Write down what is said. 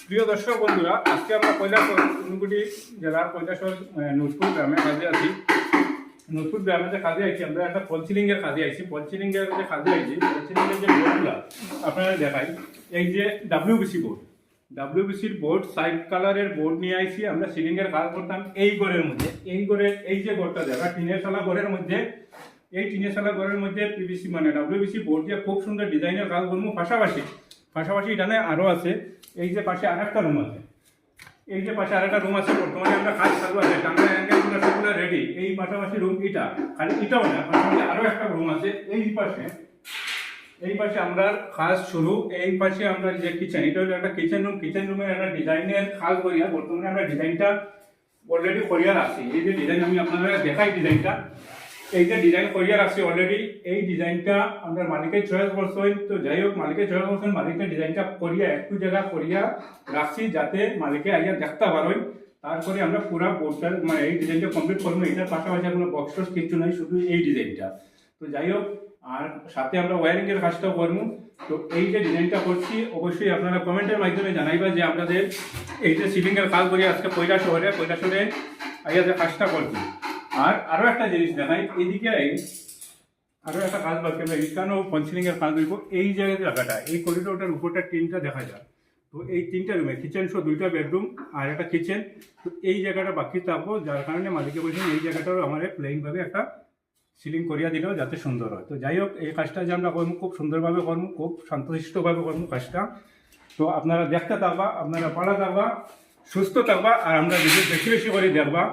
প্রিয় দর্শক বন্ধুরা, আজকে আমরা কৈলাসহর ঊনকোটি জেলার কৈলাসহর নূরপুর গ্রামে কাজে আছি। নূরপুর গ্রামে যে কাজে আছি আমরা একটা ফলসিলিংয়ের কাজে আইছি। ফলসিলিংয়ের যে কাজে আইছি, ফলসিলিংয়ের যে বোর্ডগুলো আপনারা দেখাই, এই যে ডাব্লিউবিসি বোর্ড, ডাব্লিউবিসির বোর্ড সাইড কালারের বোর্ড নিয়ে আইছি। আমরা সিলিংয়ের কাজ করতাম এই ঘরের মধ্যে। এই ঘরের এই যে ঘরটা দেখা, টিনের চালা ঘরের মধ্যে, এই টিনের চালা ঘরের মধ্যে পিভিসি মানে ডাব্লিউবিসি বোর্ড দিয়ে খুব সুন্দর ডিজাইনের কাজ করবো। পাশাপাশি পাশাপাশি এখানে আরও আছে, এই যে পাশে আরেকটা রুম আছে, এই যে পাশে আরেকটা রুম আছে। বর্তমানে আমরা কাজ চালু আছে, টাঙ্গা অ্যাঙ্গেলগুলো সবগুলো রেডি। এই পাশাপাশি রুম এটা, খালি এটাও না, পাশাপাশি আরও একটা রুম আছে এই পাশে। এই পাশে আমরা কাজ শুরু। এই পাশে আমরা যে কিচেন, এটা হলো একটা কিচেন রুম। কিচেন রুমের একটা ডিজাইনের কাজ করিয়া বর্তমানে আমরা ডিজাইনটা অলরেডি করিয়া রাখছি। এই যে ডিজাইন আমি আপনারা দেখাই, ডিজাইনটা এই যে ডিজাইন করিয়া রাখছি অলরেডি। এই ডিজাইনটা আমরা মালিকের চয়েস করছেন। তো যাই হোক, মালিকের চয়েস করছেন, মালিকের ডিজাইনটা করিয়া একটু জায়গা করিয়া রাখছি যাতে মালিকে আইয়া দেখতে পারেন। তারপরে আমরা পুরা বোর্ডটার মানে এই ডিজাইনটা কমপ্লিট করবো। এটার পাশাপাশি কোনো বক্স টক্স কিছু নাই, শুধু এই ডিজাইনটা। তো যাই হোক, আর সাথে আমরা ওয়ারিংয়ের কাজটাও করবো। তো এই যে ডিজাইনটা করছি, অবশ্যই আপনারা কমেন্টের মাধ্যমে জানাইবা যে আপনাদের এই যে সিলিংয়ের কাজ করি আজকে কৈলাসহরে আইয়া যে কাজটা করছি। আর আরও একটা জিনিস দেখাই, এদিকে আরও একটা কাজ বাকি, আমরা এখানেও ফলসিলিংয়ের কাজ করবো। এই জায়গাটা, এই করিডোরটার উপরটা টিনটা দেখা যায়। তো এই তিনটা রুমে কিচেন সহ 2টা বেডরুম আর একটা কিচেন। তো এই জায়গাটা বাকি থাকবো, যার কারণে মালিকে বলছেন এই জায়গাটাও আমাদের প্লেইনভাবে একটা সিলিং করিয়া দিলেও যাতে সুন্দর হয়। তো যাই হোক, এই কাজটা যে আমরা করবো খুব সুন্দরভাবে করবো, খুব শান্তশিষ্টভাবে করবো কাজটা। তো আপনারা দেখতে থাকবা, আপনারা পড়া থাকবা, সুস্থ থাকবা, আর আমরা যদি বেশি বেশি করে দেখবা।